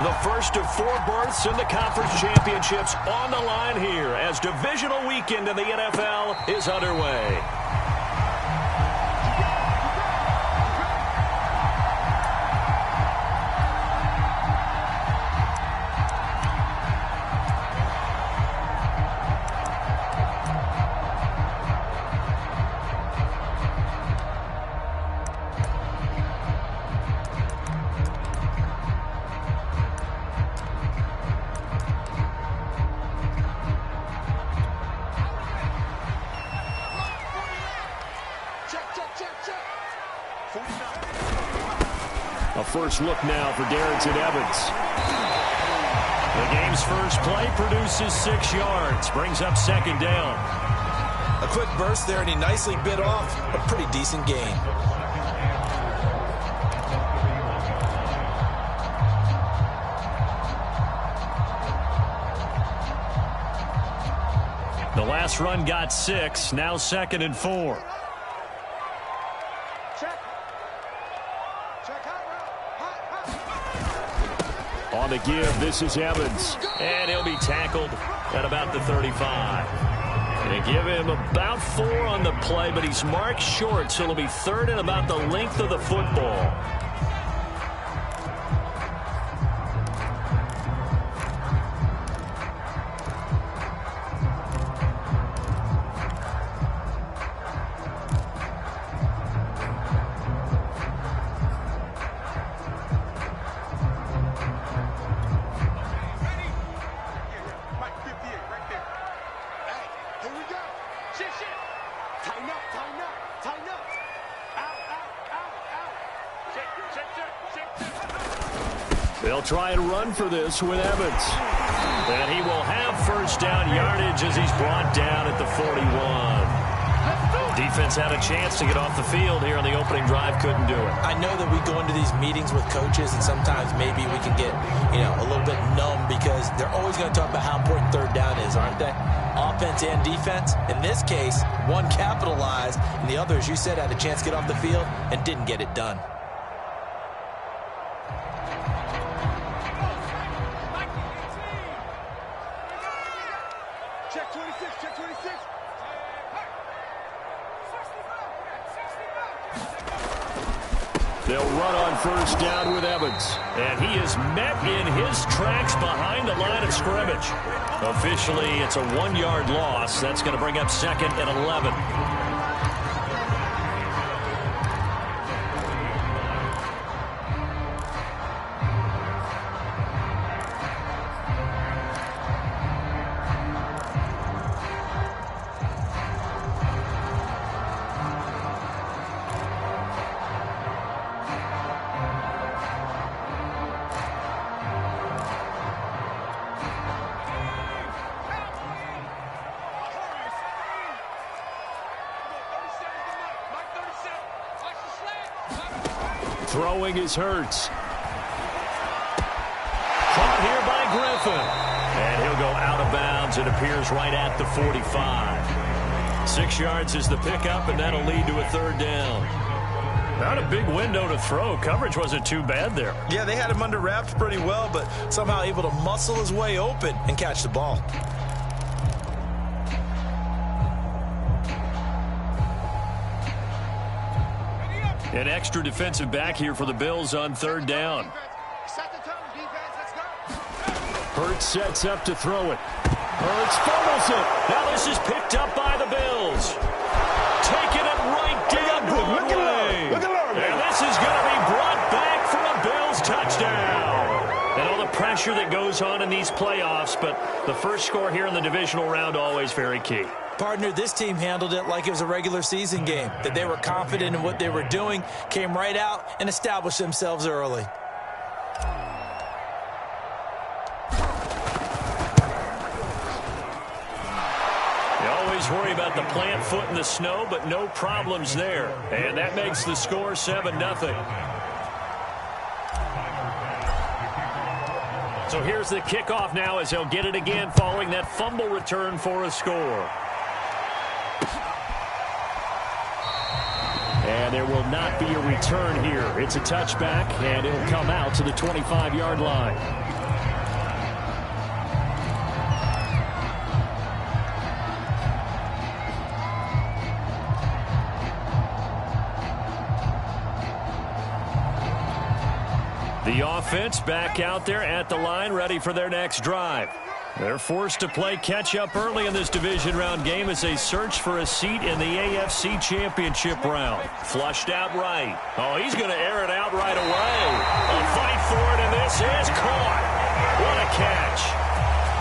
The first of 4 berths in the conference championships on the line here as divisional weekend in the NFL is underway. A first look now for Darrynton Evans. The game's first play produces 6 yards, brings up 2nd down. A quick burst there, and he nicely bit off a pretty decent gain. The last run got 6, now 2nd and 4. On the give, this is Evans. And he'll be tackled at about the 35. They give him about 4 on the play, but he's marked short, so it'll be 3rd and about the length of the football. They'll try and run for this with Evans. And he will have 1st down yardage as he's brought down at the 41. Defense had a chance to get off the field here on the opening drive, couldn't do it. I know that we go into these meetings with coaches, and sometimes maybe we can get, a little bit numb because they're always going to talk about how important 3rd down is, aren't they? Offense and defense. In this case, one capitalized, and the other, as you said, had a chance to get off the field and didn't get it done. They'll run on 1st down with Evans. And he is met in his tracks behind the line of scrimmage. Officially, it's a 1-yard loss. That's going to bring up 2nd and 11. Throwing is Hurts. Caught here by Griffin. And he'll go out of bounds. It appears right at the 45. 6 yards is the pickup, and that'll lead to a 3rd down. Not a big window to throw. Coverage wasn't too bad there. Yeah, they had him under wraps pretty well, but somehow able to muscle his way open and catch the ball. An extra defensive back here for the Bills on 3rd down. Hurts sets up to throw it. Hurts fumbles it. Now this is picked up by the Bills. Taking it right down Broadway. And this is going to be brought back for a Bills touchdown. And all the pressure that goes on in these playoffs, but the first score here in the divisional round always very key. Partner, this team handled it like it was a regular season game, that they were confident in what they were doing, came right out and established themselves early. You always worry about the plant foot in the snow, but no problems there. And that makes the score 7-0. So here's the kickoff now as he'll get it again following that fumble return for a score. And there will not be a return here. It's a touchback, and it'll come out to the 25-yard line. The offense back out there at the line, ready for their next drive. They're forced to play catch-up early in this division round game as they search for a seat in the AFC Championship round. Flushed out right. Oh, he's going to air it out right away. A fight for it, and this is caught. What a catch.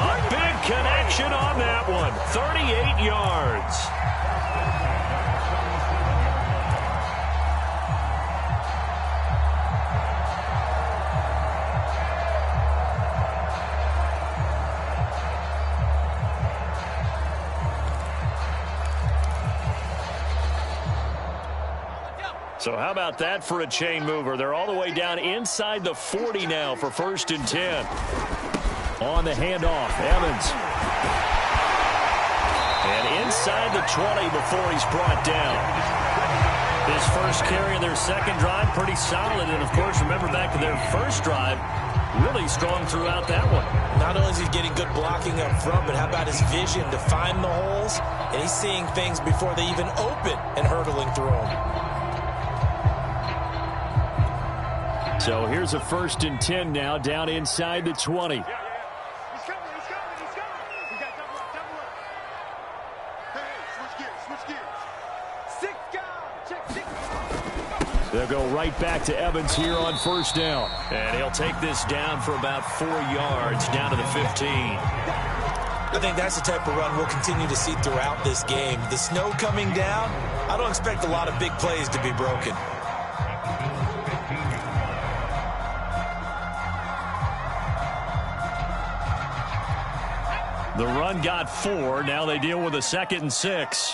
A big connection on that one. 38 yards. So how about that for a chain mover? They're all the way down inside the 40 now for 1st and 10. On the handoff, Evans. And inside the 20 before he's brought down. His first carry of their second drive, pretty solid. And, of course, remember back to their first drive, really strong throughout that one. Not only is he getting good blocking up front, but how about his vision to find the holes? And he's seeing things before they even open and hurdling through them. So here's a 1st and 10 now, down inside the 20. He's coming. We got double up. Hey, switch gears. 6 guys. Check 6. They'll go right back to Evans here on 1st down. And he'll take this down for about 4 yards, down to the 15. I think that's the type of run we'll continue to see throughout this game. The snow coming down, I don't expect a lot of big plays to be broken. The run got 4. Now they deal with a 2nd and 6.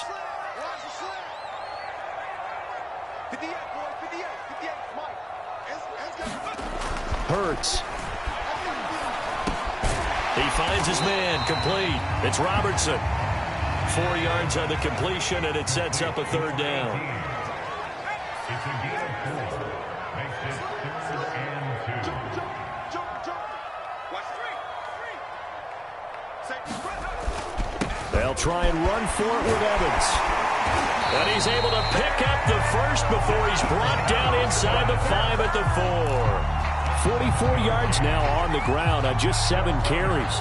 Hurts. He finds his man, complete. It's Robertson. 4 yards on the completion, and it sets up a 3rd down. They'll try and run for it with Evans. And he's able to pick up the first before he's brought down inside the 5 at the 4. 44 yards now on the ground on just 7 carries.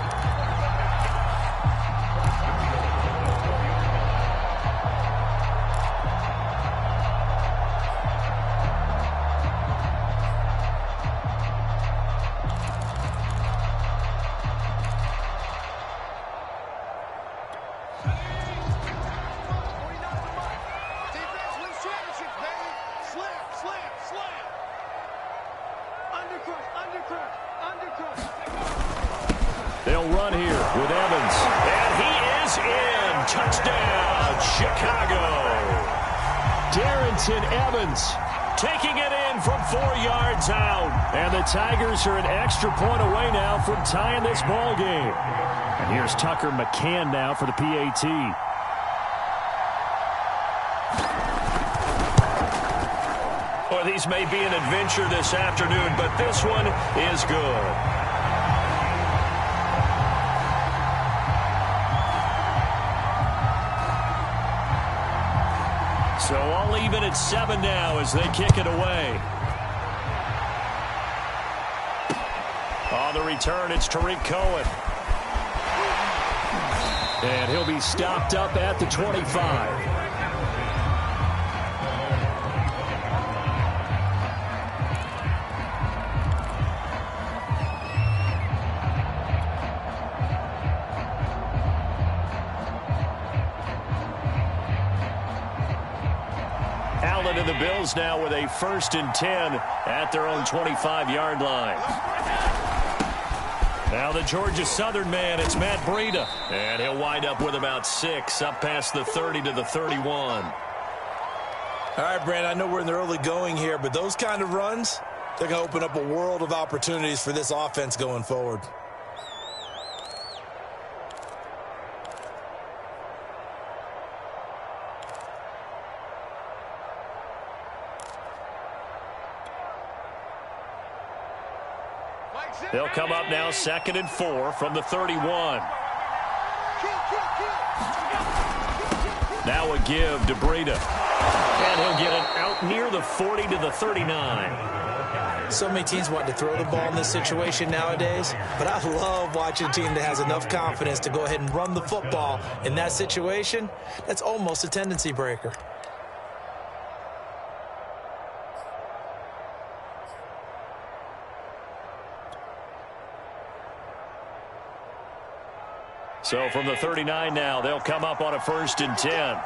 They'll run here with Evans. And he is in. Touchdown, Chicago. Darrynton Evans taking it in from 4 yards out. And the Tigers are an extra point away now from tying this ball game. And here's Tucker McCann now for the PAT. Well, these may be an adventure this afternoon, but this one is good. So all even at 7 now as they kick it away. On the return, it's Tariq Cohen. And he'll be stopped up at the 25. Allen and the Bills now with a 1st and 10 at their own 25-yard line. Now the Georgia Southern man, it's Matt Breida. And he'll wind up with about 6 up past the 30 to the 31. All right, Brandon, I know we're in the early going here, but those kind of runs, they're going to open up a world of opportunities for this offense going forward. They'll come up now 2nd and 4 from the 31. Now a give to Breida. And he'll get it out near the 40 to the 39. So many teams want to throw the ball in this situation nowadays, but I love watching a team that has enough confidence to go ahead and run the football in that situation. That's almost a tendency breaker. So from the 39 now, they'll come up on a 1st and 10.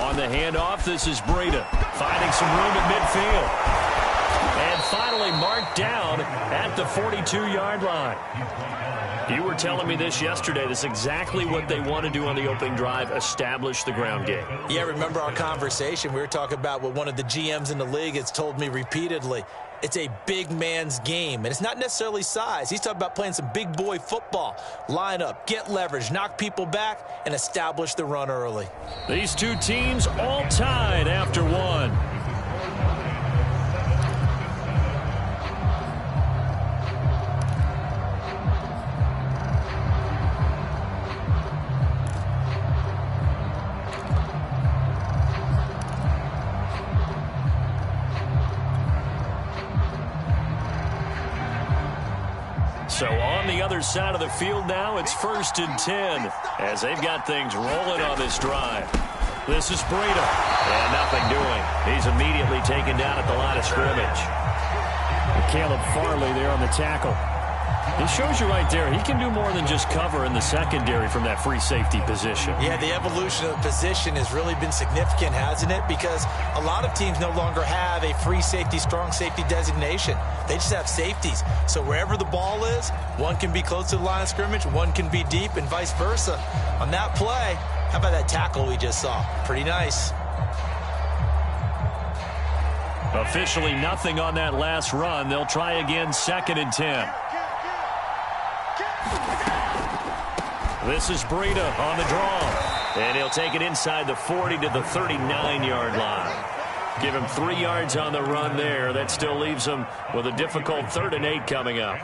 On the handoff, this is Breida finding some room at midfield. And finally marked down at the 42-yard line. You were telling me this yesterday. This is exactly what they want to do on the opening drive, establish the ground game. Yeah, remember our conversation? We were talking about what one of the GMs in the league has told me repeatedly. It's a big man's game, and it's not necessarily size. He's talking about playing some big boy football. Line up, get leverage, knock people back, and establish the run early. These two teams all tied after one. So on the other side of the field now, it's 1st and 10 as they've got things rolling on this drive. This is Breida, and nothing doing. He's immediately taken down at the line of scrimmage. Caleb Farley there on the tackle. It shows you right there, he can do more than just cover in the secondary from that free safety position. Yeah, the evolution of the position has really been significant, hasn't it? Because a lot of teams no longer have a free safety, strong safety designation. They just have safeties. So wherever the ball is, one can be close to the line of scrimmage, one can be deep, and vice versa. On that play, how about that tackle we just saw? Pretty nice. Officially nothing on that last run. They'll try again, 2nd and 10. This is Breida on the draw. And he'll take it inside the 40 to the 39-yard line. Give him 3 yards on the run there. That still leaves him with a difficult 3rd and 8 coming up.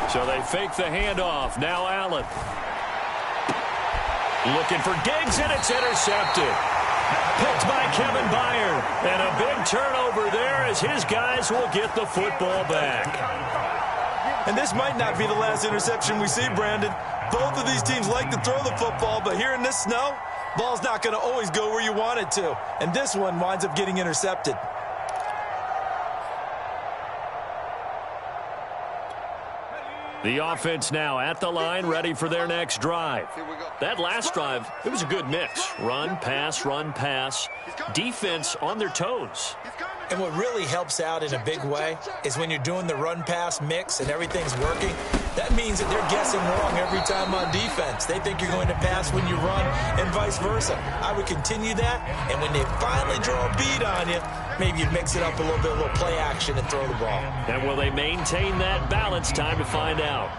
So they fake the handoff. Now Allen. Looking for Diggs, and it's intercepted. Picked by Kevin Byard. And a big turnover there as his guys will get the football back. And this might not be the last interception we see, Brandon. Both of these teams like to throw the football, but here in this snow, ball's not going to always go where you want it to. And this one winds up getting intercepted. The offense now at the line, ready for their next drive. That last drive, it was a good mix. Run, pass, defense on their toes. And what really helps out in a big way is when you're doing the run-pass mix and everything's working, that means that they're guessing wrong every time on defense. They think you're going to pass when you run and vice versa. I would continue that, and when they finally draw a bead on you, maybe you mix it up a little bit, a little play action and throw the ball. And will they maintain that balance? Time to find out.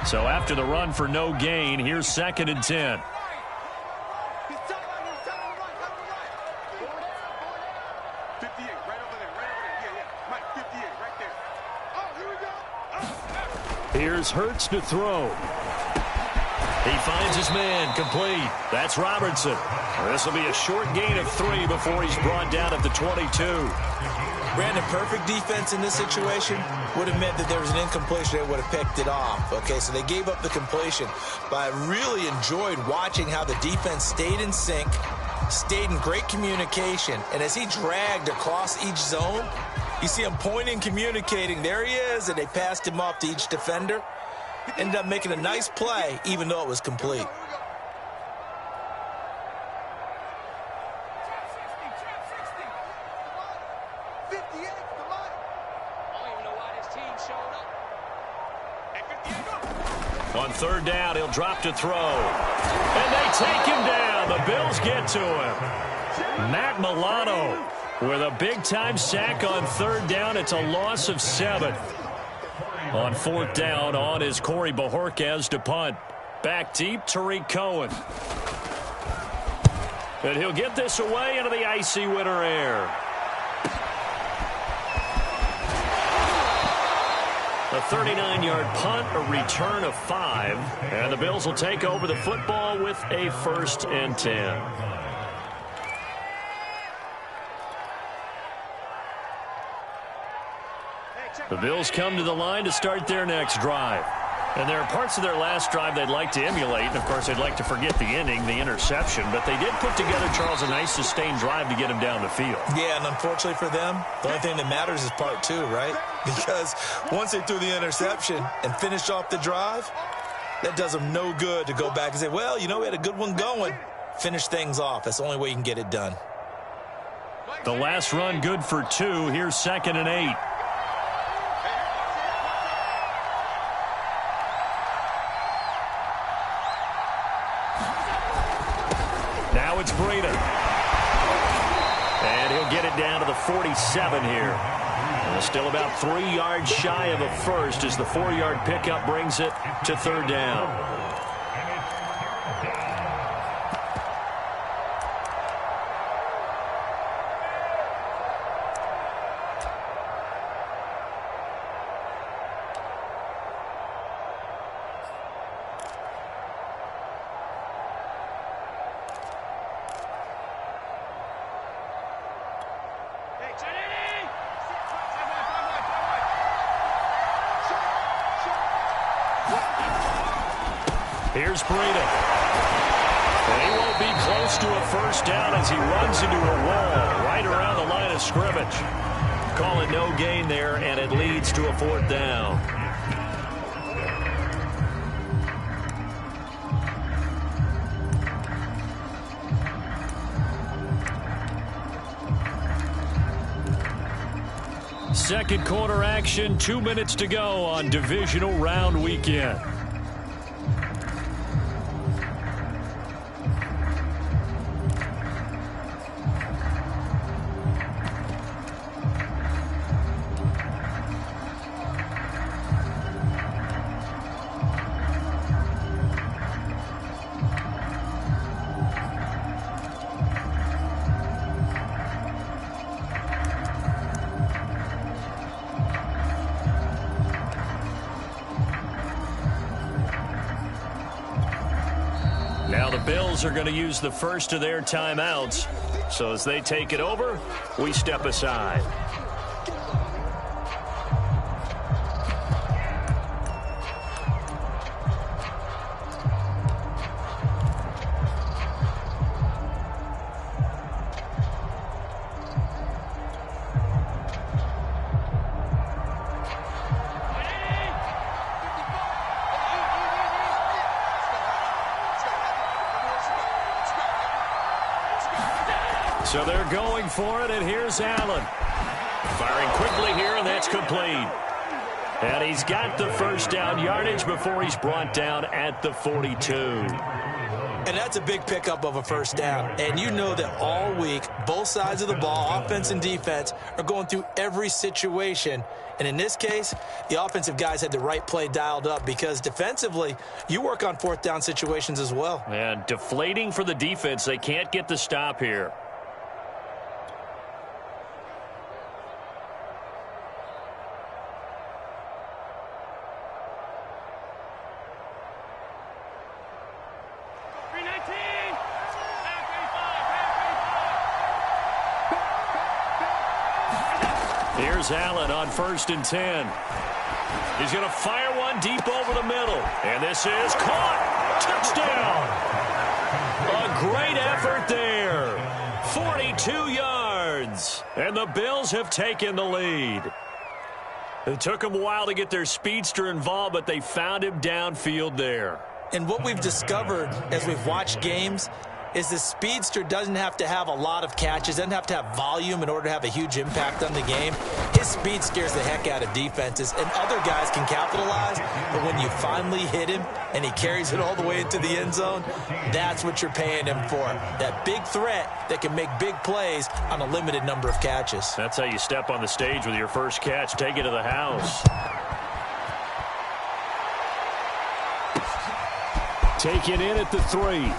So after the run for no gain, here's 2nd and 10. Here's Hurts to throw. He finds his man, complete. That's Robertson. This will be a short gain of 3 before he's brought down at the 22. Brandon, perfect defense in this situation would have meant that there was an incompletion. They would have picked it off. Okay, so they gave up the completion. But I really enjoyed watching how the defense stayed in sync, stayed in great communication. And as he dragged across each zone, you see him pointing, communicating. There he is, and they passed him off to each defender. Ended up making a nice play, even though it was complete. On third down, he'll drop to throw. And they take him down. The Bills get to him. Matt Milano with a big-time sack on third down. It's a loss of 7. On fourth down, on is Corey Bojorquez to punt. Back deep, Tariq Cohen. And he'll get this away into the icy winter air. A 39-yard punt, a return of 5. And the Bills will take over the football with a 1st and 10. The Bills come to the line to start their next drive. And there are parts of their last drive they'd like to emulate. And, of course, they'd like to forget the ending, the interception. But they did put together, Charles, a nice sustained drive to get him down the field. Yeah, and unfortunately for them, the only thing that matters is part 2, right? Because once they threw the interception and finished off the drive, that does them no good to go back and say, well, you know, we had a good one going. Finish things off. That's the only way you can get it done. The last run good for 2. Here's 2nd and 8. Now it's Breida. And he'll get it down to the 47 here. Still about 3 yards shy of a first as the 4-yard pickup brings it to third down. Here's Breida. And he won't be close to a first down as he runs into a wall right around the line of scrimmage. Call it no gain there, and it leads to a 4th down. Second quarter action, 2 minutes to go on divisional round weekend. Now the Bills are going to use the first of their timeouts. So as they take it over, we step aside. So they're going for it, and here's Allen. Firing quickly here, and that's complete. And he's got the first down yardage before he's brought down at the 42. And that's a big pickup of a first down. And you know that all week, both sides of the ball, offense and defense, are going through every situation. And in this case, the offensive guys had the right play dialed up because defensively, you work on 4th down situations as well. And deflating for the defense. They can't get the stop here. Here's Allen on 1st and 10. He's going to fire one deep over the middle. And this is caught. Touchdown. A great effort there. 42 yards. And the Bills have taken the lead. It took them a while to get their speedster involved, but they found him downfield there. And what we've discovered as we've watched games, is the speedster doesn't have to have a lot of catches, doesn't have to have volume in order to have a huge impact on the game. His speed scares the heck out of defenses, and other guys can capitalize, but when you finally hit him and he carries it all the way into the end zone, that's what you're paying him for. That big threat that can make big plays on a limited number of catches. That's how you step on the stage with your first catch. Take it to the house. Taken in at the 3.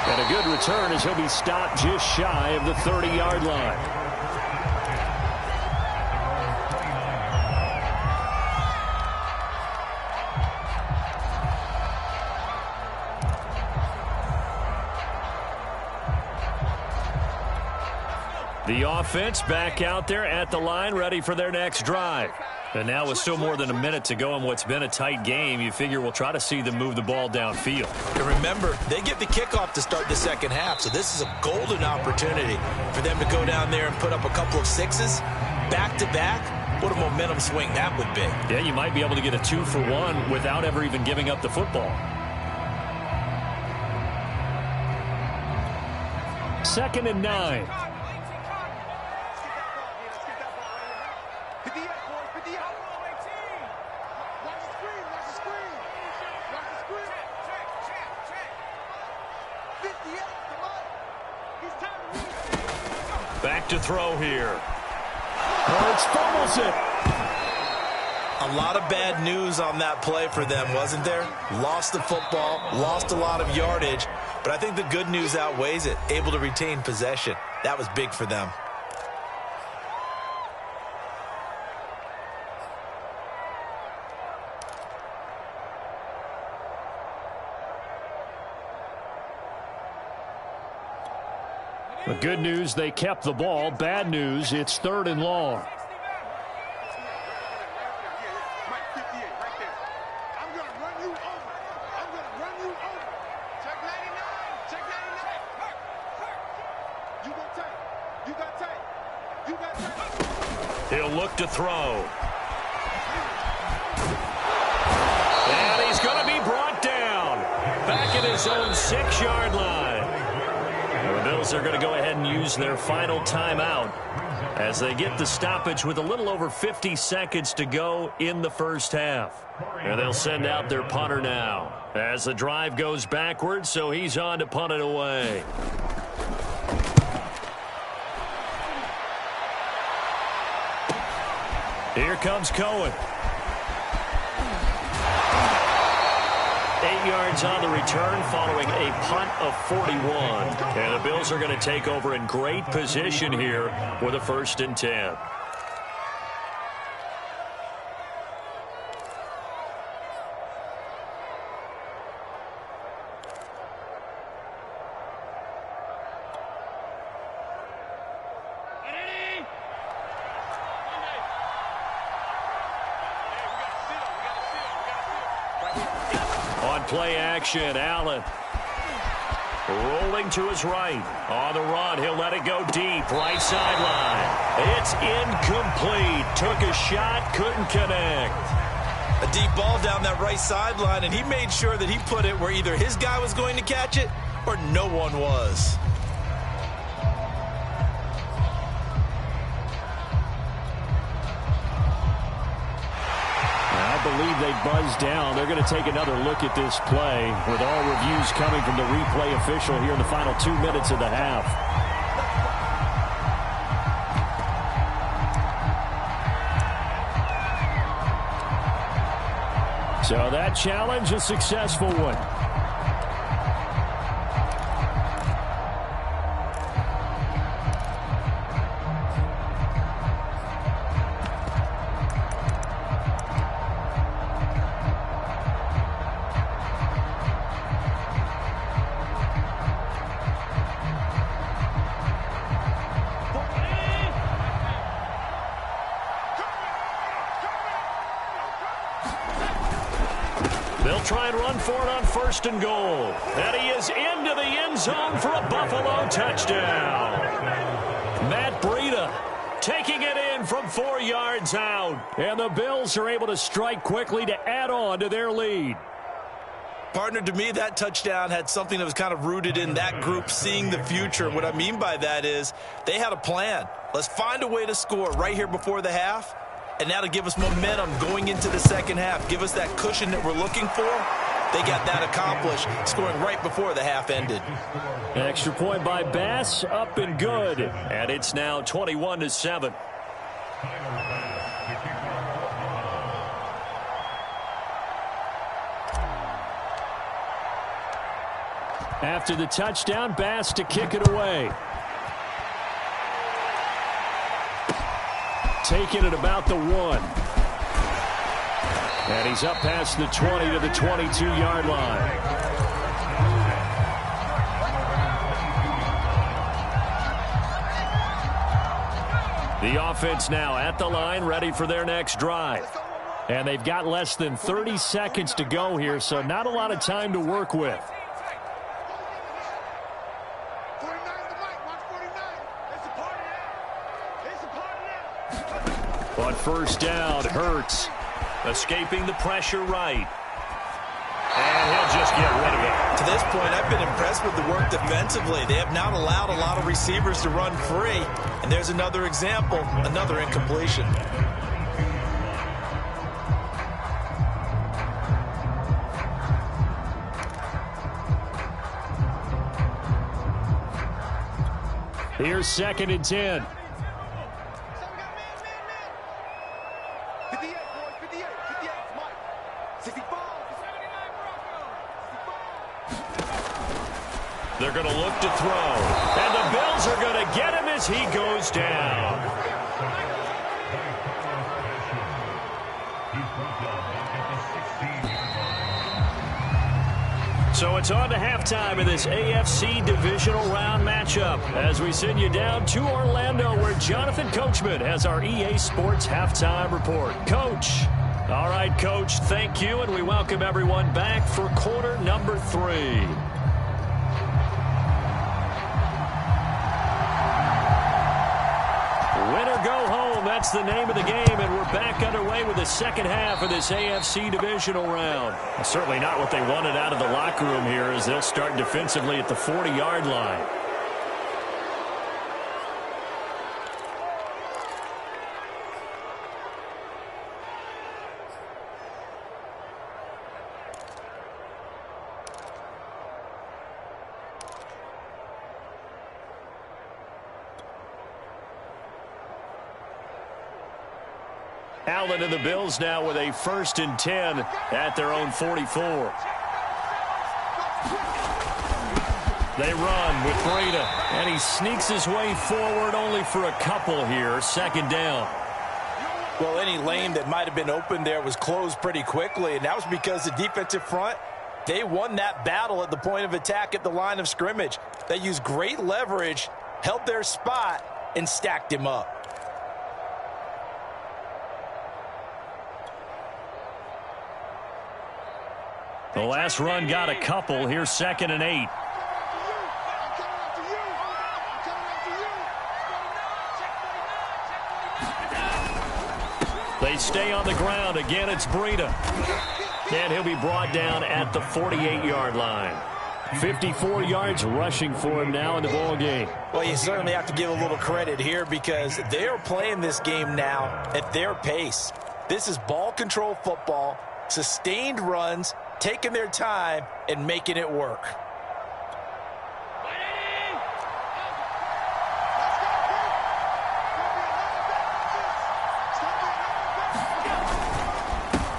And a good return as he'll be stopped just shy of the 30-yard line. The offense back out there at the line, ready for their next drive. And now with still more than a minute to go in what's been a tight game, you figure we'll try to see them move the ball downfield. And remember, they get the kickoff to start the second half, so this is a golden opportunity for them to go down there and put up a couple of sixes back-to-back. What a momentum swing that would be. Yeah, you might be able to get a 2-for-1 without ever even giving up the football. 2nd and 9. Back to throw here. Hurts fumbles it. A lot of bad news on that play for them, wasn't there? Lost the football, lost a lot of yardage, but I think the good news outweighs it. Able to retain possession. That was big for them. The good news, they kept the ball. Bad news, it's 3rd and long. He'll look to throw. And he's going to be brought down. Back at his own 6-yard line. The Bills are going to go ahead and use their final timeout as they get the stoppage with a little over 50 seconds to go in the first half. And they'll send out their punter now as the drive goes backwards, so he's on to punt it away. Here comes Cohen. 8 yards on the return following a punt of 41. And the Bills are going to take over in great position here with a 1st and 10. Play action, Allen. Rolling to his right. On the run, he'll let it go deep. Right sideline. It's incomplete. Took a shot, couldn't connect. A deep ball down that right sideline, and he made sure that he put it where either his guy was going to catch it or no one was. I believe they buzzed down. They're going to take another look at this play with all reviews coming from the replay official here in the final 2 minutes of the half. So that challenge, a successful one. They'll try and run for it on 1st and goal. And he is into the end zone for a Buffalo touchdown. Matt Breida taking it in from 4 yards out. And the Bills are able to strike quickly to add on to their lead. Partner, to me, that touchdown had something that was kind of rooted in that group seeing the future. What I mean by that is they had a plan. Let's find a way to score right here before the half, and that'll give us momentum going into the second half, give us that cushion that we're looking for. They got that accomplished, scoring right before the half ended. Extra point by Bass, up and good. And it's now 21-7. After the touchdown, Bass to kick it away. Taking it about the 1. And he's up past the 20 to the 22-yard line. The offense now at the line, ready for their next drive. And they've got less than 30 seconds to go here, so not a lot of time to work with. On first down, Hurts. Escaping the pressure right. And he'll just get rid of it. To this point, I've been impressed with the work defensively. They have not allowed a lot of receivers to run free. And there's another example, another incompletion. Here's 2nd and 10. They're going to look to throw. And the Bills are going to get him as he goes down. So it's on to halftime in this AFC divisional round matchup as we send you down to Orlando where Jonathan Coachman has our EA Sports halftime report. Coach. All right, Coach, thank you, and we welcome everyone back for quarter number 3. Go home. That's the name of the game, and we're back underway with the second half of this AFC divisional round. Certainly not what they wanted out of the locker room here as they'll start defensively at the 40-yard line. Allen and the Bills now with a 1st and 10 at their own 44. They run with Breida, and he sneaks his way forward only for a couple here. 2nd down. Well, any lane that might have been open there was closed pretty quickly, and that was because the defensive front, they won that battle at the point of attack at the line of scrimmage. They used great leverage, held their spot, and stacked him up. The last run got a couple. Here's 2nd and 8. They stay on the ground. Again, it's Breida. And he'll be brought down at the 48-yard line. 54 yards rushing for him now in the ball game. Well, you certainly have to give a little credit here because they are playing this game now at their pace. This is ball control football, sustained runs, taking their time and making it work.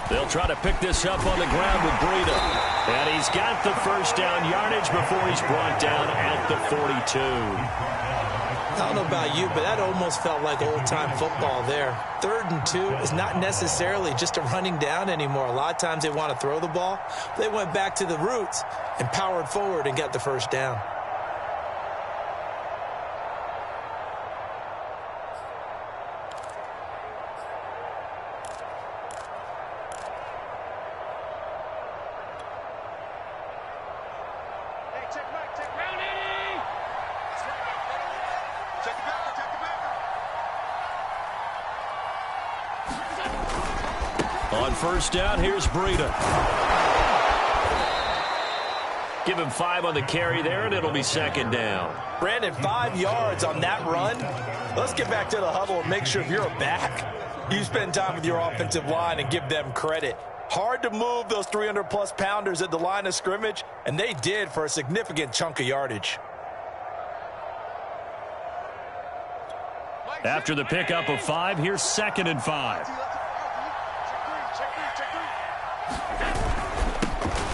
They'll try to pick this up on the ground with Breida. And he's got the 1st down yardage before he's brought down at the 42. I don't know about you, but that almost felt like old-time football there. 3rd and 2 is not necessarily just a running down anymore. A lot of times they want to throw the ball. They went back to the roots and powered forward and got the 1st down. On 1st down, here's Breida. Give him 5 on the carry there, and it'll be second down. Brandon, 5 yards on that run. Let's get back to the huddle and make sure if you're a back, you spend time with your offensive line and give them credit. Hard to move those 300-plus pounders at the line of scrimmage, and they did for a significant chunk of yardage. After the pickup of 5, here's 2nd and 5.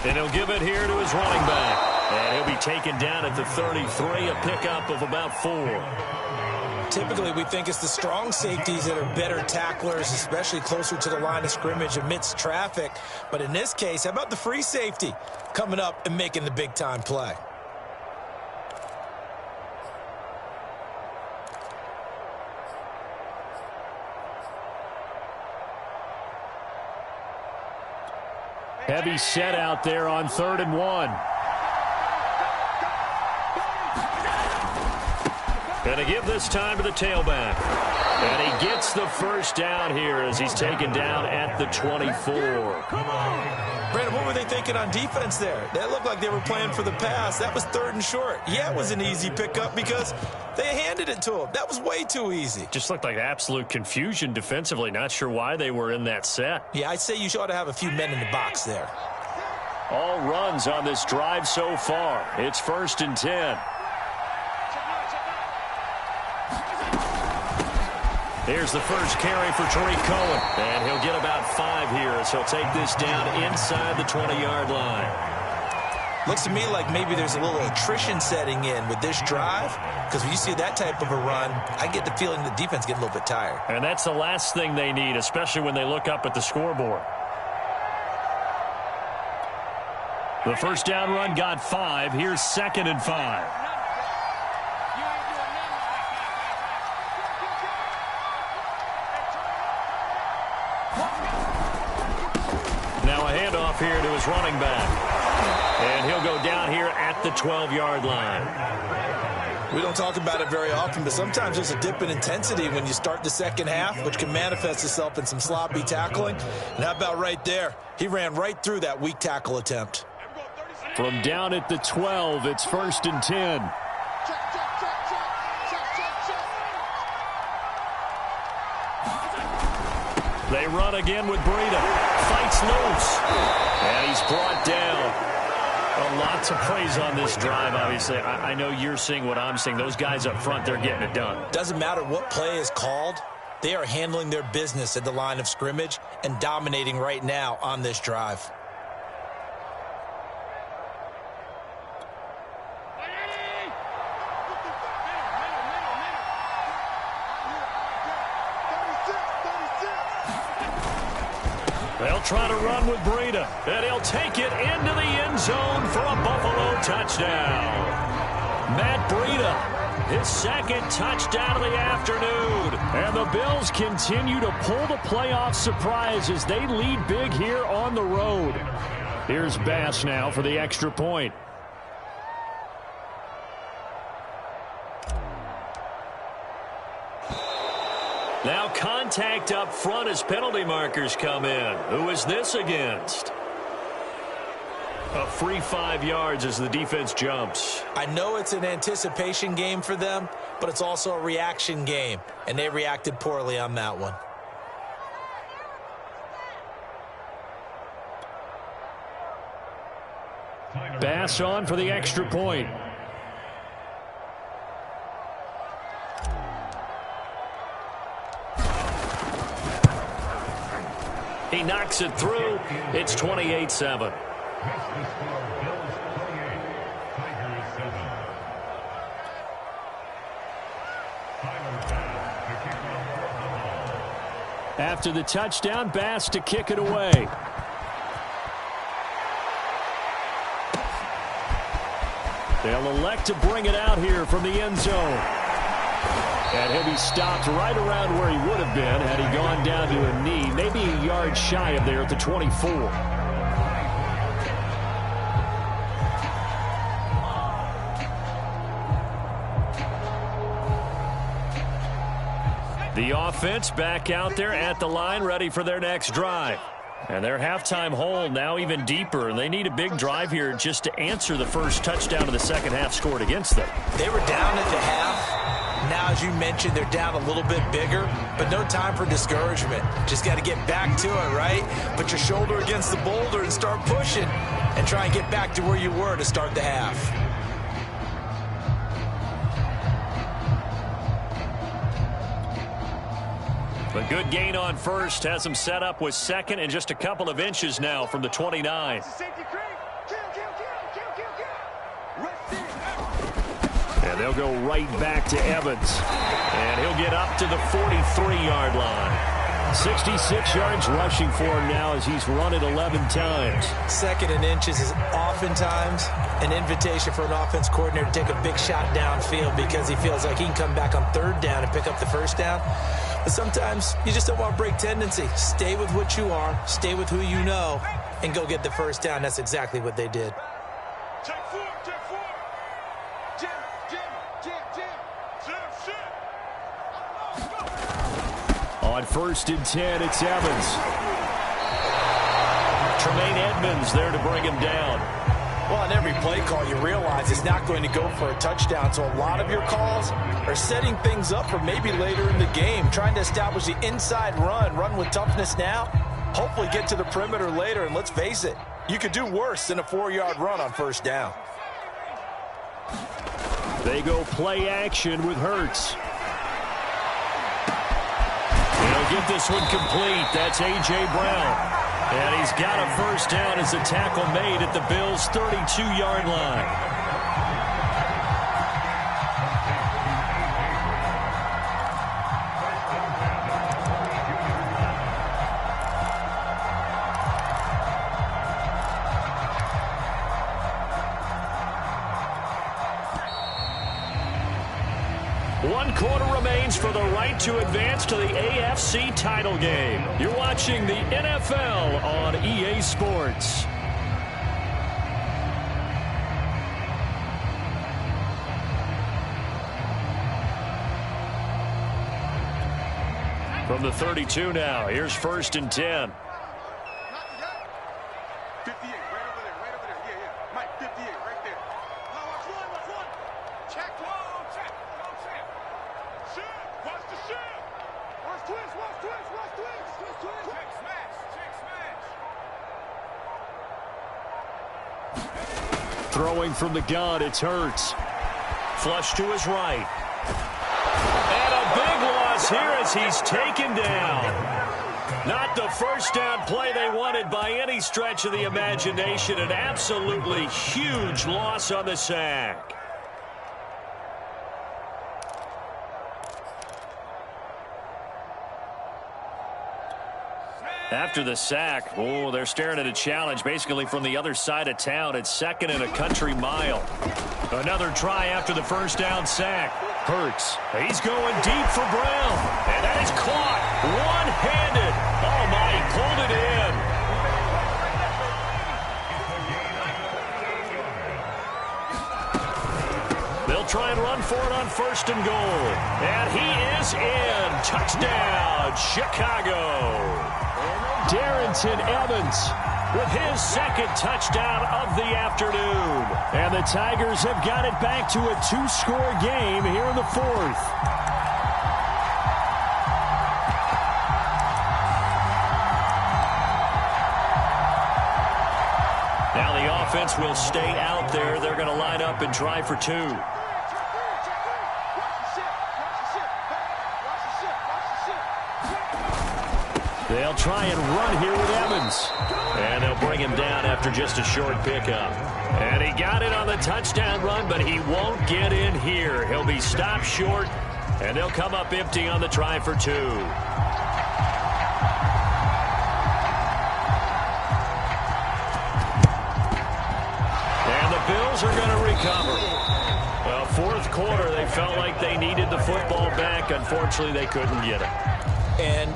And he'll give it here to his running back. And he'll be taken down at the 33, a pickup of about 4. Typically, we think it's the strong safeties that are better tacklers, especially closer to the line of scrimmage amidst traffic. But in this case, how about the free safety coming up and making the big-time play? Heavy set out there on 3rd and 1. Going to give this time to the tailback. And he gets the first down here as he's taken down at the 24. Brandon, what were they thinking on defense there? That looked like they were playing for the pass. That was 3rd and short. Yeah, it was an easy pickup because they handed it to him. That was way too easy. Just looked like absolute confusion defensively. Not sure why they were in that set. Yeah, I'd say you ought to have a few men in the box there. All runs on this drive so far. It's 1st and 10. Here's the first carry for Tariq Cohen. And he'll get about 5 here as he'll take this down inside the 20-yard line. Looks to me like maybe there's a little attrition setting in with this drive, because when you see that type of a run, I get the feeling the defense getting a little bit tired. And that's the last thing they need, especially when they look up at the scoreboard. The first down run got 5. Here's 2nd and 5. Now a handoff here to his running back. And he'll go down here at the 12-yard line. We don't talk about it very often, but sometimes there's a dip in intensity when you start the second half, which can manifest itself in some sloppy tackling. And how about right there? He ran right through that weak tackle attempt. From down at the 12, it's 1st and 10. They run again with Breida. Fights loose. And he's brought down. Lots of praise on this drive, obviously. I know you're seeing what I'm seeing. Those guys up front, they're getting it done. Doesn't matter what play is called. They are handling their business at the line of scrimmage and dominating right now on this drive. They'll try to run with Breida, and he'll take it into the end zone for a Buffalo touchdown. Matt Breida, his 2nd touchdown of the afternoon. And the Bills continue to pull the playoff surprise as they lead big here on the road. Here's Bass now for the extra point. Now contact up front as penalty markers come in. Who is this against? A free 5 yards as the defense jumps. I know it's an anticipation game for them, but it's also a reaction game, and they reacted poorly on that one. Bass on for the extra point. He knocks it through. It's 28-7. After the touchdown, Bass to kick it away. They'll elect to bring it out here from the end zone. And he'll be stopped right around where he would have been had he gone down to a knee, maybe a yard shy of there at the 24. The offense back out there at the line, ready for their next drive. And their halftime hole now even deeper, and they need a big drive here just to answer the first touchdown of the second half scored against them. They were down at the half. Now, as you mentioned, they're down a little bit bigger, but no time for discouragement. Just got to get back to it, right? Put your shoulder against the boulder and start pushing and try and get back to where you were to start the half. A good gain on first has them set up with second and just a couple of inches now from the 29. And they'll go right back to Evans. And he'll get up to the 43-yard line. 66 yards rushing for him now as he's run it 11 times. Second and inches is oftentimes an invitation for an offense coordinator to take a big shot downfield because he feels like he can come back on third down and pick up the first down. But sometimes you just don't want to break tendency. Stay with what you are, stay with who you know, and go get the first down. That's exactly what they did. Check four. Jim. On 1st and 10, it's Evans. Tremaine Edmonds there to bring him down. Well, on every play call, you realize it's not going to go for a touchdown. So a lot of your calls are setting things up for maybe later in the game, trying to establish the inside run with toughness now, hopefully get to the perimeter later. And let's face it, you could do worse than a 4-yard run on first down. They go play action with Hurts. He'll get this one complete. That's A.J. Brown. And he's got a first down as a tackle made at the Bills' 32-yard line. One quarter remains for the right to advance to the AFC title game. You're watching the NFL on EA Sports. From the 32 now, here's 1st and 10. 58, right over there. Yeah. Mike, 58, right there. Watch one. Check. Shit, watch the shit. Watch twist. Check smash. Throwing from the gun, it's Hurts. Flush to his right. And a big loss here as he's taken down. Not the first down play they wanted by any stretch of the imagination. An absolutely huge loss on the sack. After the sack, they're staring at a challenge basically from the other side of town. It's 2nd and a country mile. Another try after the first down sack. Hurts. He's going deep for Brown. And that is caught one-handed. Oh, my, he pulled it in. They'll try and run for it on 1st and goal. And he is in. Touchdown, Chicago. Darrynton Evans with his 2nd touchdown of the afternoon. And the Tigers have got it back to a 2-score game here in the 4th. Now the offense will stay out there. They're going to line up and try for 2. They'll try and run here with Evans. And they'll bring him down after just a short pickup. And he got it on the touchdown run, but he won't get in here. He'll be stopped short, and they'll come up empty on the try for 2. And the Bills are going to recover. Well, 4th quarter, they felt like they needed the football back. Unfortunately, they couldn't get it. And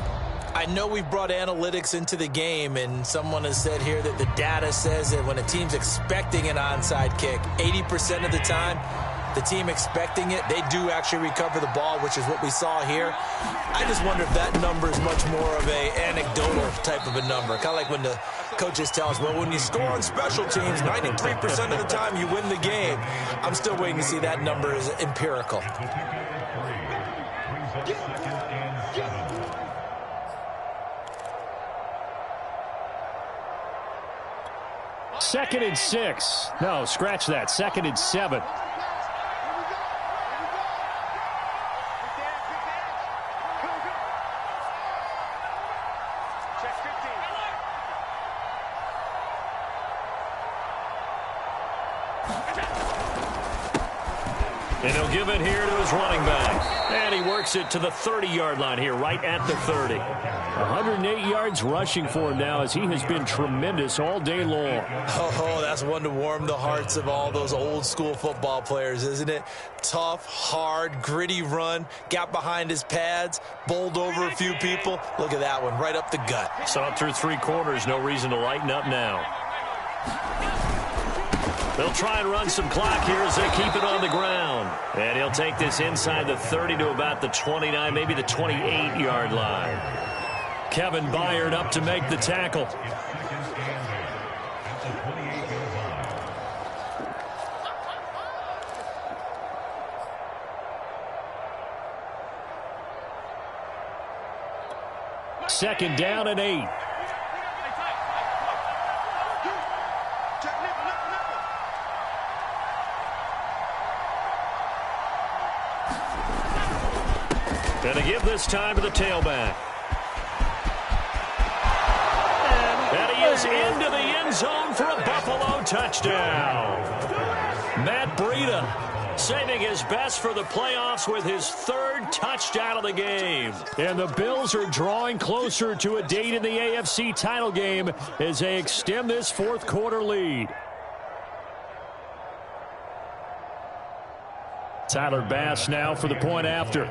I know we've brought analytics into the game, and someone has said here that the data says that when a team's expecting an onside kick, 80% of the time, the team expecting it, they do actually recover the ball, which is what we saw here. I just wonder if that number is much more of a anecdotal type of a number. Kind of like when the coaches tell us, well, when you score on special teams, 93% of the time you win the game. I'm still waiting to see that number is empirical. Second and 6. No, scratch that. Second and 7. And he'll give it here to his running back. And he works it to the 30-yard line here, right at the 30. 108 yards rushing for him now as he has been tremendous all day long. Oh, that's one to warm the hearts of all those old-school football players, isn't it? Tough, hard, gritty run, got behind his pads, bowled over a few people. Look at that one, right up the gut. Saw it through 3 quarters, no reason to lighten up now. They'll try and run some clock here as they keep it on the ground. And he'll take this inside the 30 to about the 29, maybe the 28-yard line. Kevin Byard up to make the tackle. Second down and 8. Going to give this time to the tailback. And he is into the end zone for a Buffalo touchdown. Matt Breida saving his best for the playoffs with his 3rd touchdown of the game. And the Bills are drawing closer to a date in the AFC title game as they extend this 4th quarter lead. Tyler Bass now for the point after.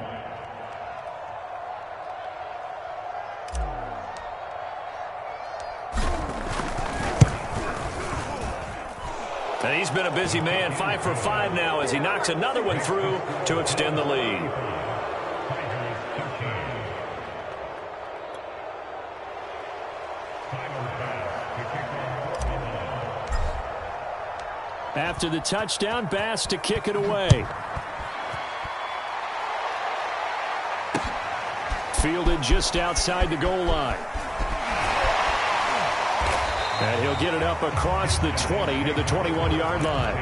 And he's been a busy man, 5 for 5 now as he knocks another one through to extend the lead. After the touchdown, Bass to kick it away. Fielded just outside the goal line. And he'll get it up across the 20 to the 21-yard line.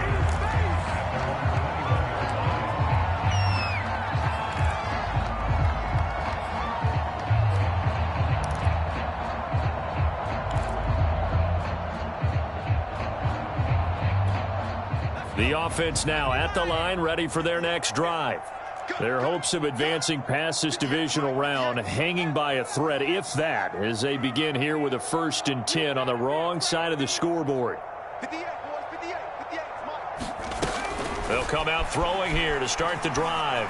The offense now at the line, ready for their next drive. Their hopes of advancing past this divisional round hanging by a thread, if that, as they begin here with a 1st and 10 on the wrong side of the scoreboard. 58, boys, 58, 58. They'll come out throwing here to start the drive.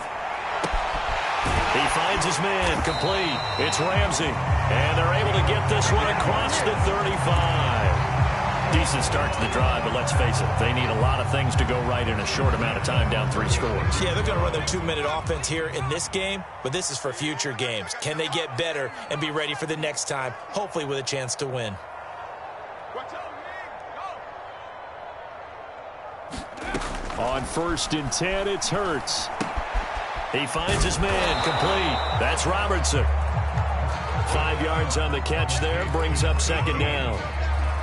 He finds his man, complete. It's Ramsey, and they're able to get this one across the 35. Decent start to the drive, but let's face it, they need a lot of things to go right in a short amount of time, down 3 scores. Yeah, they're going to run their 2-minute offense here in this game, but this is for future games. Can they get better and be ready for the next time, hopefully with a chance to win? On 1st and 10, it's Hurts. He finds his man, complete. That's Robertson. 5 yards on the catch there, brings up 2nd down.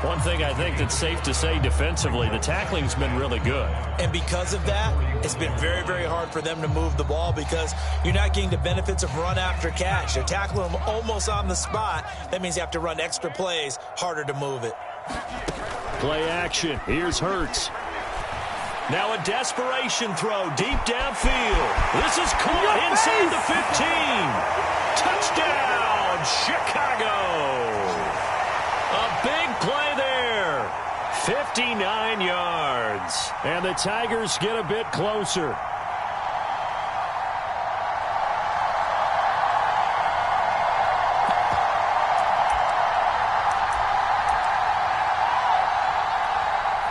One thing I think that's safe to say defensively, the tackling's been really good. And because of that, it's been very, very hard for them to move the ball because you're not getting the benefits of run after catch. They're tackling them almost on the spot. That means you have to run extra plays, harder to move it. Play action. Here's Hurts. Now a desperation throw deep downfield. This is caught inside the 15. Touchdown, Chicago. A big play there. 59 yards. And the Tigers get a bit closer.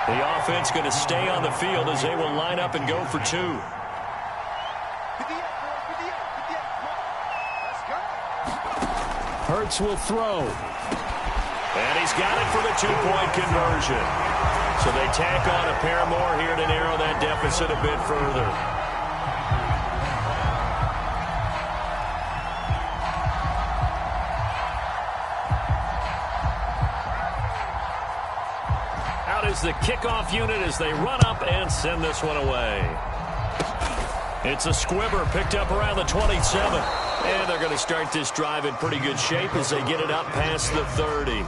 The offense going to stay on the field as they will line up and go for two. Hurts will throw. And he's got it for the two-point conversion. So they tack on a pair more here to narrow that deficit a bit further. Out is the kickoff unit as they run up and send this one away. It's a squibber picked up around the 27. And they're going to start this drive in pretty good shape as they get it up past the 30.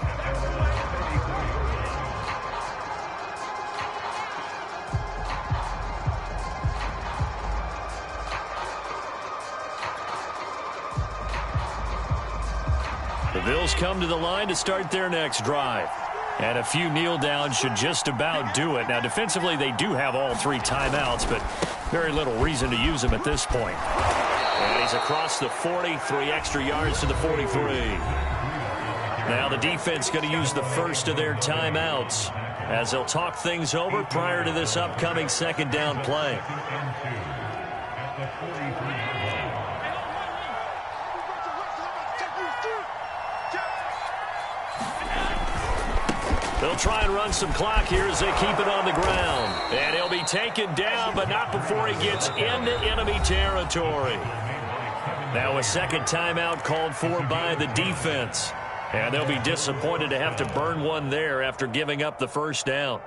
The Bills come to the line to start their next drive. And a few kneel downs should just about do it. Now, defensively, they do have all three timeouts, but very little reason to use them at this point. And he's across the 40, 3 extra yards to the 43. Now the defense going to use the first of their timeouts as they'll talk things over prior to this upcoming second down play. They'll try and run some clock here as they keep it on the ground. And he'll be taken down, but not before he gets into enemy territory. Now a second timeout called for by the defense. And they'll be disappointed to have to burn one there after giving up the first down.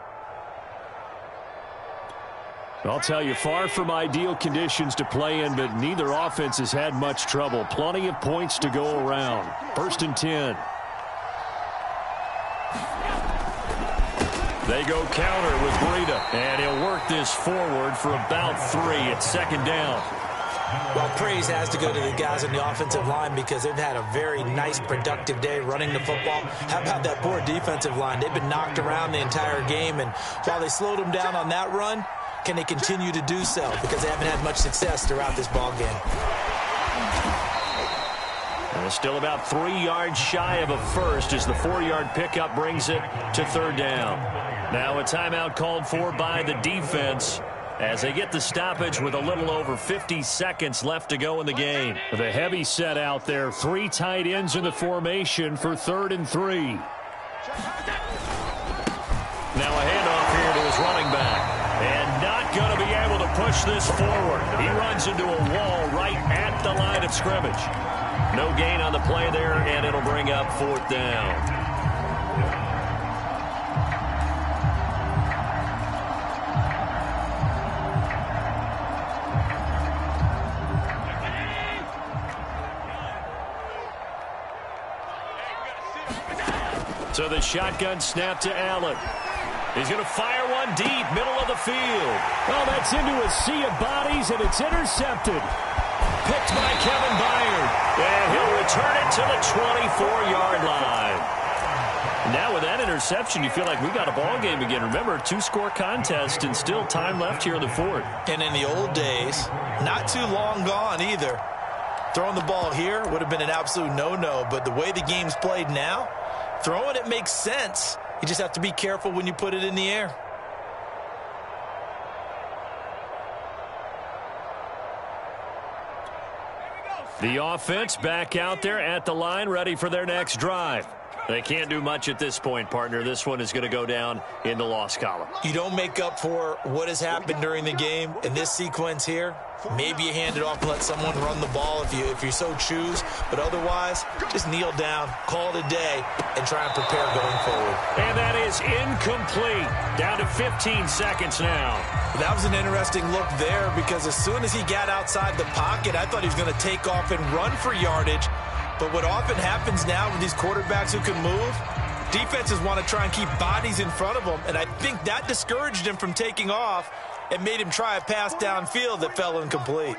I'll tell you, far from ideal conditions to play in, but neither offense has had much trouble. Plenty of points to go around. 1st and 10. They go counter with Breida. And he'll work this forward for about 3 at second down. Well, praise has to go to the guys on the offensive line because they've had a very nice, productive day running the football. How about that poor defensive line? They've been knocked around the entire game, and while they slowed them down on that run, can they continue to do so? Because they haven't had much success throughout this ball game. And still about 3 yards shy of a first as the 4-yard pickup brings it to third down. Now a timeout called for by the defense as they get the stoppage with a little over 50 seconds left to go in the game. The heavy set out there. 3 tight ends in the formation for 3rd and 3. Now a handoff here to his running back. And not going to be able to push this forward. He runs into a wall right at the line of scrimmage. No gain on the play there, and it'll bring up 4th down. So the shotgun snap to Allen. He's going to fire one deep, middle of the field. Oh, that's into a sea of bodies, and it's intercepted. Picked by Kevin Byard. And he'll return it to the 24-yard line. Now with that interception, you feel like we got a ball game again. Remember, 2-score contest and still time left here in the 4th. And in the old days, not too long gone either. Throwing the ball here would have been an absolute no-no, but the way the game's played now, throwing it makes sense. You just have to be careful when you put it in the air. The offense back out there at the line, ready for their next drive. They can't do much at this point, partner. This one is going to go down in the loss column. You don't make up for what has happened during the game in this sequence here. Maybe you hand it off and let someone run the ball if you so choose. But otherwise, just kneel down, call it a day, and try and prepare going forward. And that is incomplete. Down to 15 seconds now. That was an interesting look there because as soon as he got outside the pocket, I thought he was going to take off and run for yardage. But what often happens now with these quarterbacks who can move, defenses want to try and keep bodies in front of them. And I think that discouraged him from taking off and made him try a pass downfield that fell incomplete.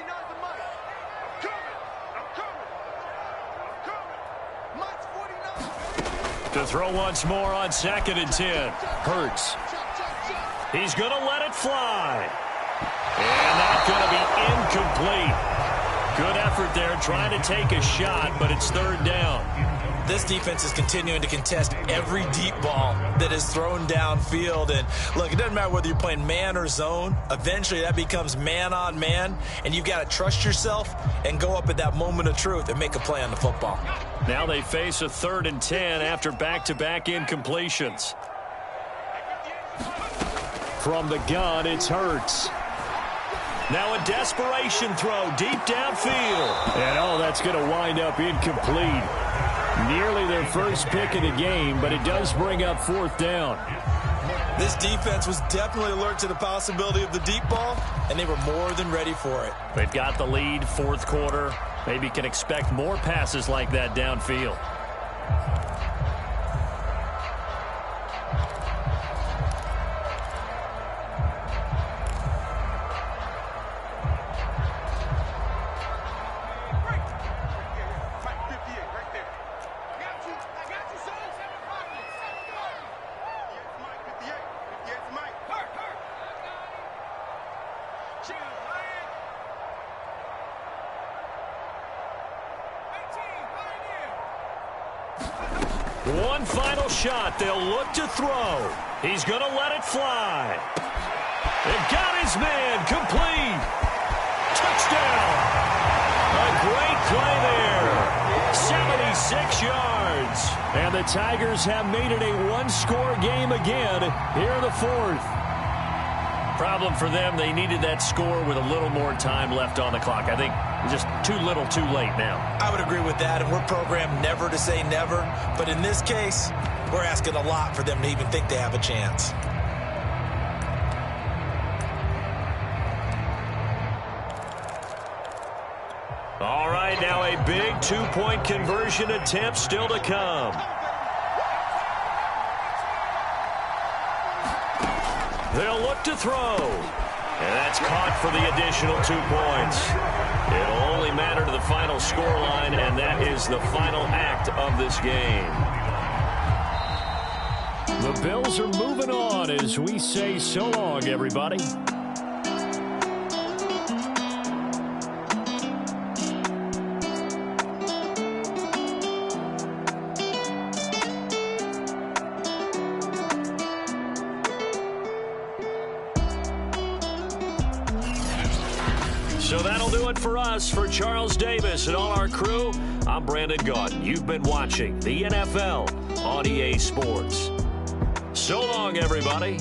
To throw once more on 2nd and 10. Hurts. He's going to let it fly. And that's going to be incomplete. Good effort there trying to take a shot, but it's 3rd down. This defense is continuing to contest every deep ball that is thrown downfield. And look, it doesn't matter whether you're playing man or zone. Eventually that becomes man on man, and you've got to trust yourself and go up at that moment of truth and make a play on the football. Now they face a 3rd and 10 after back-to-back incompletions. From the gun, it's Hurts. Now a desperation throw deep downfield. And that's going to wind up incomplete. Nearly their first pick of the game, but it does bring up 4th down. This defense was definitely alert to the possibility of the deep ball, and they were more than ready for it. They've got the lead, 4th quarter. Maybe can expect more passes like that downfield. One final shot. They'll look to throw. He's going to let it fly. They've got his man. Complete. Touchdown. A great play there. 76 yards. And the Tigers have made it a one-score game again here in the 4th. Problem for them, they needed that score with a little more time left on the clock. I think just too little too late now. I would agree with that, and we're programmed never to say never. But in this case, we're asking a lot for them to even think they have a chance. All right, now a big two-point conversion attempt still to come. They'll look to throw. And that's caught for the additional 2 points. It'll only matter to the final scoreline, and that is the final act of this game. The Bills are moving on as we say so long, everybody. So that'll do it for us. For Charles Davis and all our crew, I'm Brandon Gaudin. You've been watching the NFL on EA Sports. So long, everybody.